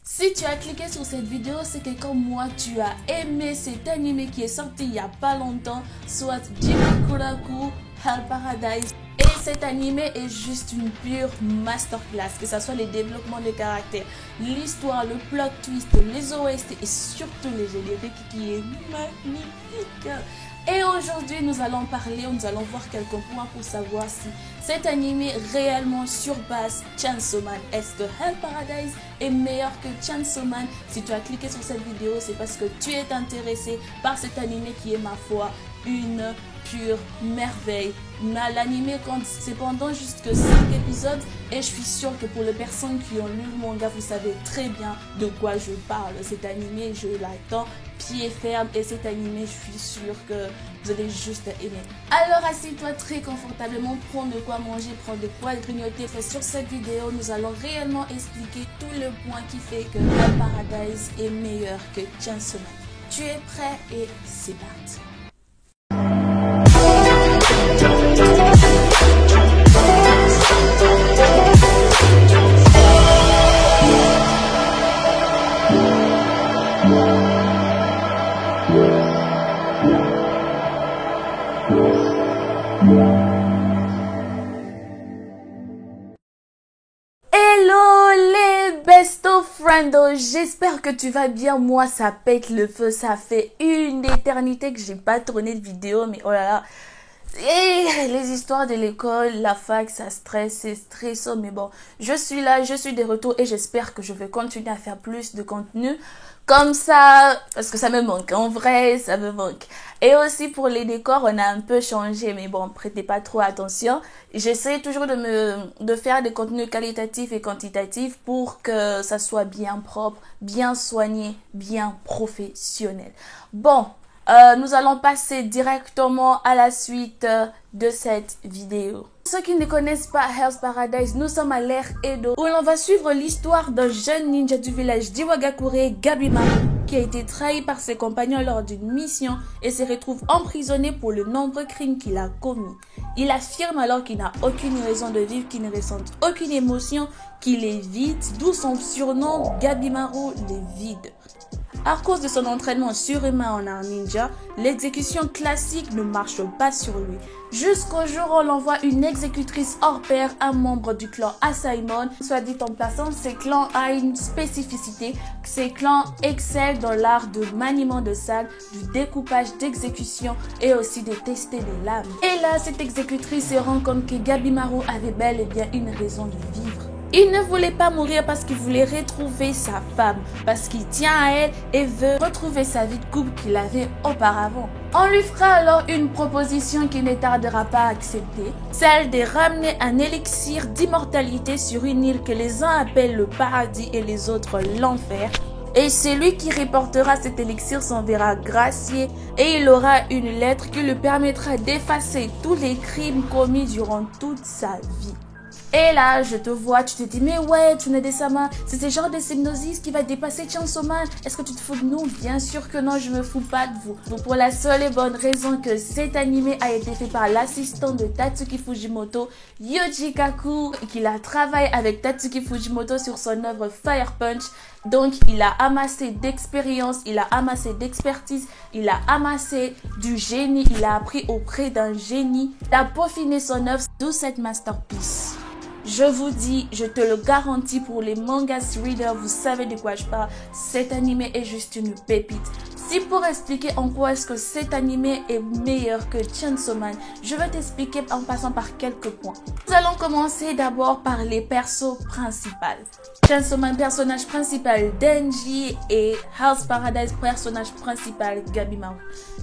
Si tu as cliqué sur cette vidéo, c'est que comme moi, tu as aimé cet animé qui est sorti il n'y a pas longtemps, soit Jigokuraku Hell Paradise. Et cet animé est juste une pure masterclass, que ce soit les développements de caractères, l'histoire, le plot twist, les OST et surtout les génériques qui est magnifique. Et aujourd'hui, nous allons voir quelques points pour savoir si cet animé réellement surpasse Chainsaw Man. Est-ce que Hell Paradise est meilleur que Chainsaw Man? Si tu as cliqué sur cette vidéo, c'est parce que tu es intéressé par cet animé qui est, ma foi, une pure merveille. L'animé compte cependant jusque 5 épisodes et je suis sûre que pour les personnes qui ont lu le manga, vous savez très bien de quoi je parle. Cet animé, je l'attends pied ferme et cet animé, je suis sûre que vous allez juste aimer. Alors assieds-toi très confortablement, prends de quoi manger, prends de quoi grignoter. Sur cette vidéo, nous allons réellement expliquer tout le point qui fait que Hell Paradise est meilleur que Chainsaw Man. Tu es prêt et c'est parti. Hello les besto friendos, j'espère que tu vas bien. Moi ça pète le feu, ça fait une éternité que j'ai pas tourné de vidéo, mais oh là là. Et les histoires de l'école, la fac, ça stresse, c'est stressant, mais bon, je suis là, je suis de retour et j'espère que je vais continuer à faire plus de contenu comme ça, parce que ça me manque, en vrai, ça me manque. Et aussi pour les décors, on a un peu changé, mais bon, prêtez pas trop attention. J'essaie toujours de faire des contenus qualitatifs et quantitatifs pour que ça soit bien propre, bien soigné, bien professionnel. Bon. Nous allons passer directement à la suite de cette vidéo. Pour ceux qui ne connaissent pas Hell Paradise, nous sommes à l'ère Edo où l'on va suivre l'histoire d'un jeune ninja du village d'Iwagakure, Gabimaru, qui a été trahi par ses compagnons lors d'une mission et se retrouve emprisonné pour le nombreux crimes qu'il a commis. Il affirme alors qu'il n'a aucune raison de vivre, qu'il ne ressent aucune émotion, qu'il est vide, d'où son surnom Gabimaru le vide. À cause de son entraînement surhumain en art ninja, l'exécution classique ne marche pas sur lui. Jusqu'au jour où l'on voit une exécutrice hors pair, un membre du clan Asaemon. Soit dit en passant, ces clans a une spécificité. Ces clans excellent dans l'art de maniement de salle, du découpage d'exécution et aussi de tester des lames. Et là, cette exécutrice se rend compte que Gabimaru avait bel et bien une raison de vivre. Il ne voulait pas mourir parce qu'il voulait retrouver sa femme, parce qu'il tient à elle et veut retrouver sa vie de couple qu'il avait auparavant. On lui fera alors une proposition qu'il ne tardera pas à accepter, celle de ramener un élixir d'immortalité sur une île que les uns appellent le paradis et les autres l'enfer. Et celui qui reportera cet élixir s'en verra gracié et il aura une lettre qui lui permettra d'effacer tous les crimes commis durant toute sa vie. Et là, je te vois, tu te dis, mais ouais, Tsunade-sama, c'est ce genre de hypnosis qui va dépasser Chainsaw Man. Est-ce que tu te fous de nous? Bien sûr que non, je me fous pas de vous. Donc, pour la seule et bonne raison que cet animé a été fait par l'assistant de Tatsuki Fujimoto, Yoji Kaku, qu'il a travaillé avec Tatsuki Fujimoto sur son œuvre Fire Punch. Donc, il a amassé d'expérience, il a amassé d'expertise, il a amassé du génie, il a appris auprès d'un génie, il a peaufiné son œuvre, d'où cette masterpiece. Je vous dis, je te le garantis pour les mangas readers, vous savez de quoi je parle. Cet animé est juste une pépite. Si pour expliquer en quoi est-ce que cet animé est meilleur que Chainsaw Man, je vais t'expliquer en passant par quelques points. Nous allons commencer d'abord par les persos principaux. Chainsaw Man, personnage principal Denji, et Hell Paradise, personnage principal Gabimaru.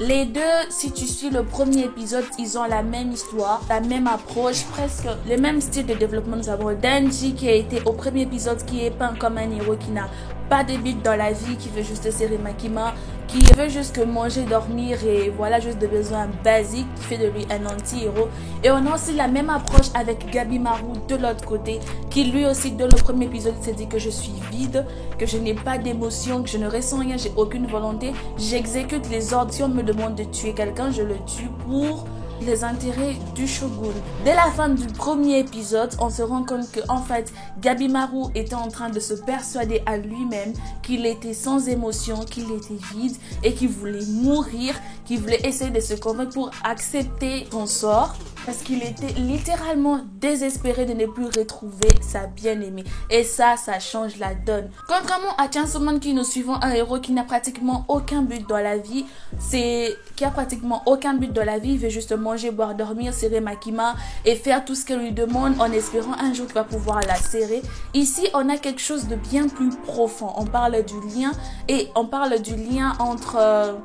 Les deux, si tu suis le premier épisode, ils ont la même histoire, la même approche, presque le même style de développement. Nous avons Denji qui a été au premier épisode, qui est peint comme un héros qui n'a pas de but dans la vie, qui veut juste serrer Makima, qui veut juste que manger, dormir et voilà, juste des besoins basiques, qui fait de lui un anti-héros. Et on a aussi la même approche avec Gabimaru de l'autre côté, qui lui aussi, dans le premier épisode, s'est dit que je suis vide, que je n'ai pas d'émotion, que je ne ressens rien, j'ai aucune volonté, j'exécute les ordres. Si on me demande de tuer quelqu'un, je le tue pour les intérêts du shogun. Dès la fin du premier épisode, on se rend compte que en fait, Gabimaru était en train de se persuader à lui-même qu'il était sans émotion, qu'il était vide et qu'il voulait mourir, qu'il voulait essayer de se convaincre pour accepter son sort parce qu'il était littéralement désespéré de ne plus retrouver sa bien-aimée. Et ça change la donne. Contrairement à Chainsaw Man qui nous suivons un héros qui n'a pratiquement aucun but dans la vie, il veut juste manger, boire, dormir, serrer Makima et faire tout ce qu'elle lui demande en espérant un jour qu'il va pouvoir la serrer. Ici, on a quelque chose de bien plus profond. On parle du lien entre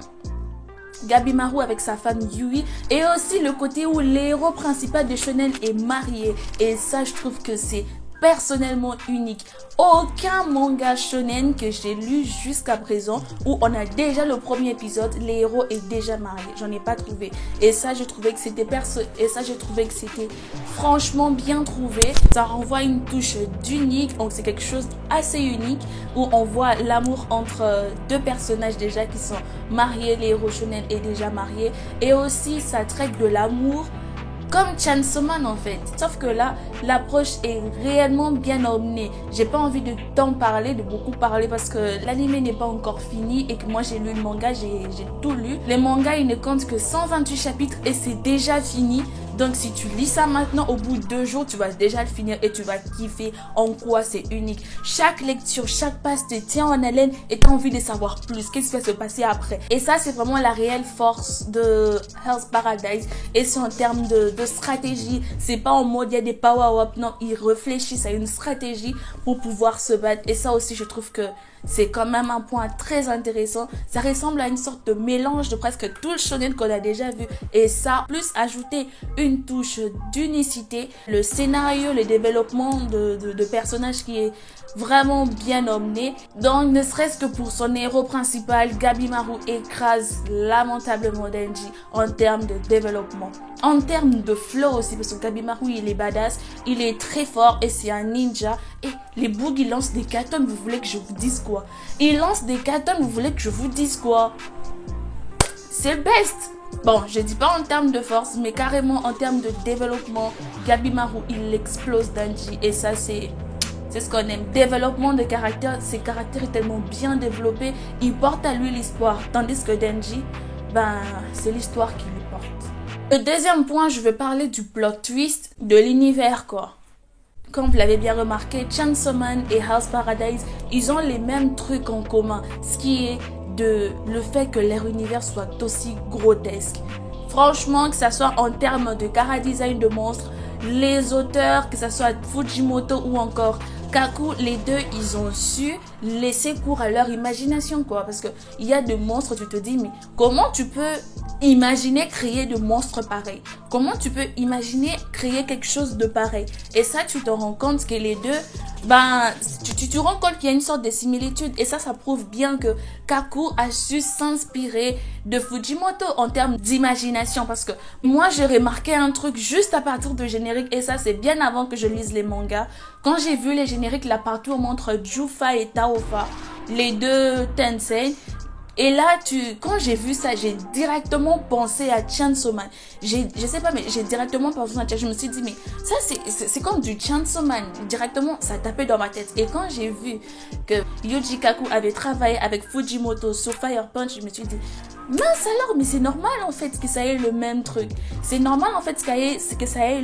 Gabimaru avec sa femme Yui et aussi le côté où l'héros principal de shonen est marié. Et ça, je trouve que c'est personnellement unique. Aucun manga shonen que j'ai lu jusqu'à présent où on a déjà le premier épisode, les héros est déjà marié. J'en ai pas trouvé. Et ça, je trouvais que c'était franchement bien trouvé. Ça renvoie une touche d'unique. Donc c'est quelque chose d'assez unique où on voit l'amour entre deux personnages déjà qui sont mariés. Les héros shonen est déjà marié. Et aussi, ça traite de l'amour comme Chainsaw Man en fait. Sauf que là, l'approche est réellement bien emmenée. J'ai pas envie de beaucoup parler parce que l'anime n'est pas encore fini et que moi j'ai lu le manga, j'ai tout lu. Les mangas, ils ne comptent que 128 chapitres et c'est déjà fini. Donc si tu lis ça maintenant, au bout de 2 jours, tu vas déjà le finir et tu vas kiffer en quoi c'est unique. Chaque lecture, chaque passe te tient en haleine et tu as envie de savoir plus. Qu'est-ce qui va se passer après? Et ça, c'est vraiment la réelle force de Hell's Paradise. Et c'est en termes de stratégie. C'est pas en mode il y a des power-up. Non, ils réfléchissent à une stratégie pour pouvoir se battre. Et ça aussi, je trouve que c'est quand même un point très intéressant. Ça ressemble à une sorte de mélange de presque tout le shonen qu'on a déjà vu. Et ça, plus ajouter une touche d'unicité, le scénario, le développement de personnages qui est vraiment bien emmené. Donc, ne serait-ce que pour son héros principal, Gabimaru écrase lamentablement Denji en termes de développement. En termes de flow aussi, parce que Gabimaru, il est badass, il est très fort et c'est un ninja. Et les bugs, ils lancent des katanas, vous voulez que je vous dise quoi? Il lance des katanas, vous voulez que je vous dise quoi? C'est le best! Bon, je dis pas en termes de force, mais carrément en termes de développement, Gabimaru, il explose Denji. Et ça, c'est ce qu'on aime. Développement de caractère, ses caractères est tellement bien développé, il porte à lui l'histoire. Tandis que Denji, c'est l'histoire qui lui porte. Le deuxième point, je vais parler du plot twist de l'univers, quoi. Comme vous l'avez bien remarqué, Chainsaw Man et Hell's Paradise, ils ont les mêmes trucs en commun. Ce qui est le fait que leur univers soit aussi grotesque. Franchement, que ça soit en termes de chara-design de monstres, les auteurs, que ça soit Fujimoto ou encore Kaku, les deux, ils ont su laisser cours à leur imagination, quoi. Parce que il y a des monstres, tu te dis, mais comment tu peux imaginer créer de monstres pareils? Comment tu peux imaginer créer quelque chose de pareil? Et ça, tu te rends compte que les deux, tu te rends compte qu'il y a une sorte de similitude. Et ça prouve bien que Kaku a su s'inspirer de Fujimoto en termes d'imagination. Parce que moi, j'ai remarqué un truc juste à partir du générique. Et ça, c'est bien avant que je lise les mangas. Quand j'ai vu les génériques, là, partout, on montre Jufa et Taofa, les deux Tensei. Et là, quand j'ai vu ça, j'ai directement pensé à Chainsaw Man. Je sais pas, mais j'ai directement pensé à Chainsaw Man. Je me suis dit, mais ça, c'est comme du Chainsaw Man. Directement, ça tapait dans ma tête. Et quand j'ai vu que Yuji Kaku avait travaillé avec Fujimoto sur Fire Punch, je me suis dit, mince alors, mais c'est normal en fait que ça ait le même truc. C'est normal en fait que ça ait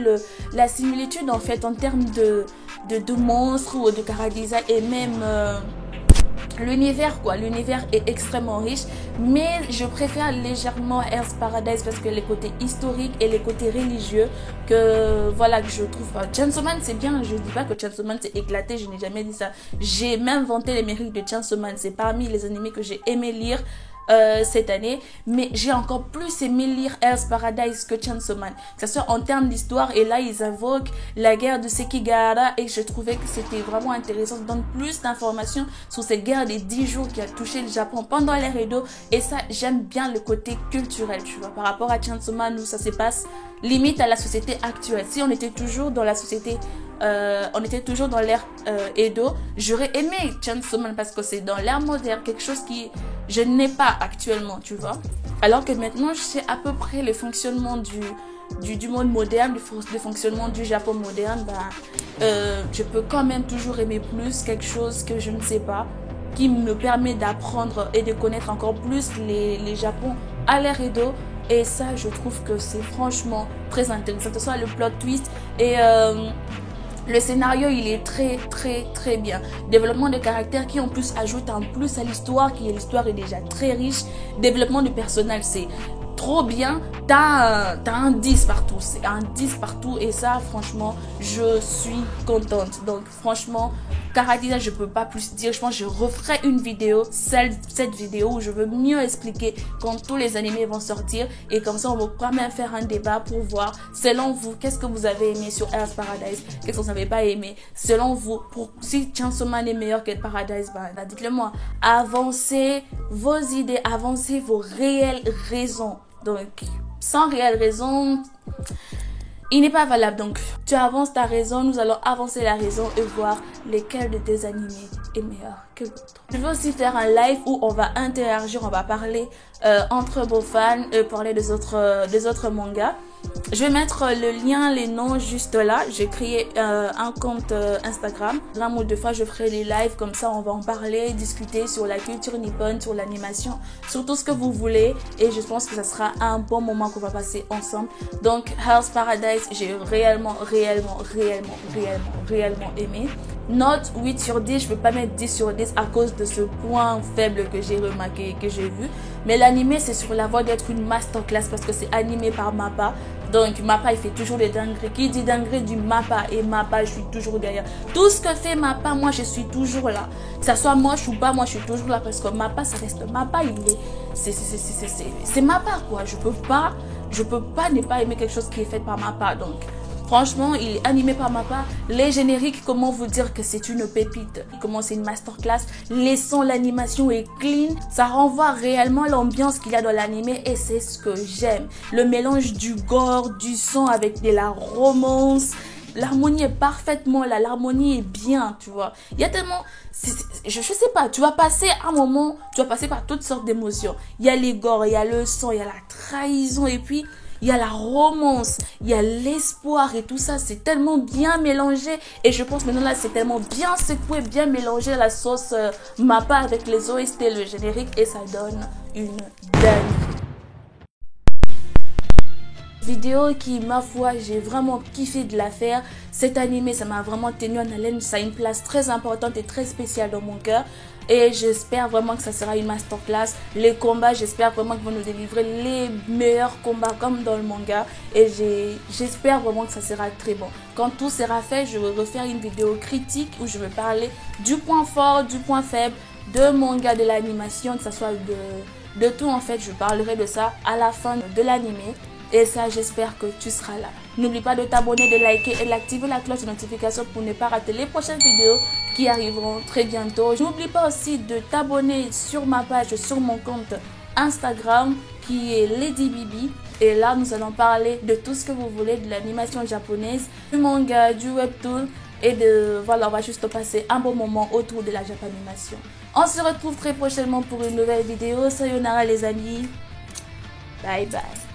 la similitude en fait en termes de monstres ou de chara-design et même l'univers, quoi. L'univers est extrêmement riche, mais je préfère légèrement Hell's Paradise parce que les côtés historiques et les côtés religieux que je trouve pas. Chainsaw Man, c'est bien, je dis pas que Chainsaw Man c'est éclaté, je n'ai jamais dit ça. J'ai même vanté les mérites de Chainsaw Man, c'est parmi les animés que j'ai aimé lire cette année, mais j'ai encore plus aimé lire Hell's Paradise que Chainsaw Man, que ce soit en termes d'histoire. Et là ils invoquent la guerre de Sekigahara et je trouvais que c'était vraiment intéressant. Ça donne plus d'informations sur cette guerre des 10 jours qui a touché le Japon pendant l'ère Edo. Et ça, j'aime bien le côté culturel, tu vois, par rapport à Chainsaw Man où ça se passe limite à la société actuelle. Si on était toujours dans la société on était toujours dans l'ère Edo, j'aurais aimé Chainsaw Man parce que c'est dans l'ère moderne, quelque chose qui je n'ai pas actuellement, tu vois. Alors que maintenant, je sais à peu près le fonctionnement du monde moderne, du fonctionnement du Japon moderne, je peux quand même toujours aimer plus quelque chose que je ne sais pas, qui me permet d'apprendre et de connaître encore plus les Japon à l'air et d'eau. Et ça, je trouve que c'est franchement très intéressant. Que ce soit le plot twist et le scénario, il est très bien. Développement de caractère qui en plus ajoute un plus à l'histoire, l'histoire est déjà très riche. Développement du personnage, c'est trop bien. T'as un 10 partout, c'est un 10 partout et ça franchement je suis contente. Donc franchement Caratisa, je peux pas plus dire. Je pense que je referai une vidéo, cette vidéo où je veux mieux expliquer quand tous les animés vont sortir, et comme ça on va quand même faire un débat pour voir selon vous qu'est-ce que vous avez aimé sur Hell's Paradise, qu'est-ce que vous n'avez pas aimé selon vous. Pour si Chainsaw Man est meilleur que Paradise, dites-le moi. Avancez vos idées, avancez vos réelles raisons. Donc, sans réelle raison, il n'est pas valable. Donc, tu avances ta raison, nous allons avancer la raison et voir lequel de tes animés est meilleur que l'autre. Je vais aussi faire un live où on va interagir, on va parler entre vos fans, parler des autres mangas. Je vais mettre le lien, les noms juste là. J'ai créé un compte Instagram. L'un ou deux fois, je ferai des lives comme ça. On va en parler, discuter sur la culture nippone, sur l'animation, sur tout ce que vous voulez. Et je pense que ça sera un bon moment qu'on va passer ensemble. Donc, Hell's Paradise, j'ai réellement aimé. Note 8 sur 10, je ne peux pas mettre 10 sur 10 à cause de ce point faible que j'ai remarqué, que j'ai vu. Mais l'animé, c'est sur la voie d'être une masterclass parce que c'est animé par Mappa. Donc Mappa, il fait toujours des dingueries. Qui dit dinguerie du Mappa, et Mappa, je suis toujours derrière. Tout ce que fait Mappa, moi, je suis toujours là. Que ça soit moche ou pas, moi, je suis toujours là parce que Mappa, ça reste Mappa. C'est Mappa, quoi. Je peux pas ne pas aimer quelque chose qui est fait par Mappa. Donc, franchement, il est animé par Mappa. Les génériques, comment vous dire que c'est une pépite? Comment c'est une masterclass? Les sons, l'animation est clean. Ça renvoie réellement l'ambiance qu'il y a dans l'animé et c'est ce que j'aime. Le mélange du gore, du son avec de la romance. L'harmonie est parfaitement là. L'harmonie est bien, tu vois. Il y a tellement... Je sais pas, tu vas passer un moment, tu vas passer par toutes sortes d'émotions. Il y a les gores, il y a le sang, il y a la trahison et puis... il y a la romance, il y a l'espoir et tout ça, c'est tellement bien mélangé. Et je pense maintenant là, c'est tellement bien secoué, bien mélangé la sauce Mappa avec les OST, le générique, et ça donne une dinguerie. Vidéo qui, ma foi, j'ai vraiment kiffé de la faire. Cet animé, ça m'a vraiment tenu en haleine. Ça a une place très importante et très spéciale dans mon cœur. Et j'espère vraiment que ça sera une masterclass. Les combats, j'espère vraiment qu'ils vont nous délivrer les meilleurs combats comme dans le manga. Et j'espère vraiment que ça sera très bon. Quand tout sera fait, je vais refaire une vidéo critique où je vais parler du point fort, du point faible, de manga, de l'animation, que ce soit de tout en fait. Je parlerai de ça à la fin de l'animé. Et ça, j'espère que tu seras là. N'oublie pas de t'abonner, de liker et d'activer la cloche de notification pour ne pas rater les prochaines vidéos qui arriveront très bientôt. N'oublie pas aussi de t'abonner sur ma page, sur mon compte Instagram qui est Lady Bibi. Et là, nous allons parler de tout ce que vous voulez, de l'animation japonaise, du manga, du webtoon. Et voilà, on va juste passer un bon moment autour de la Japanimation. On se retrouve très prochainement pour une nouvelle vidéo. Sayonara les amis. Bye bye.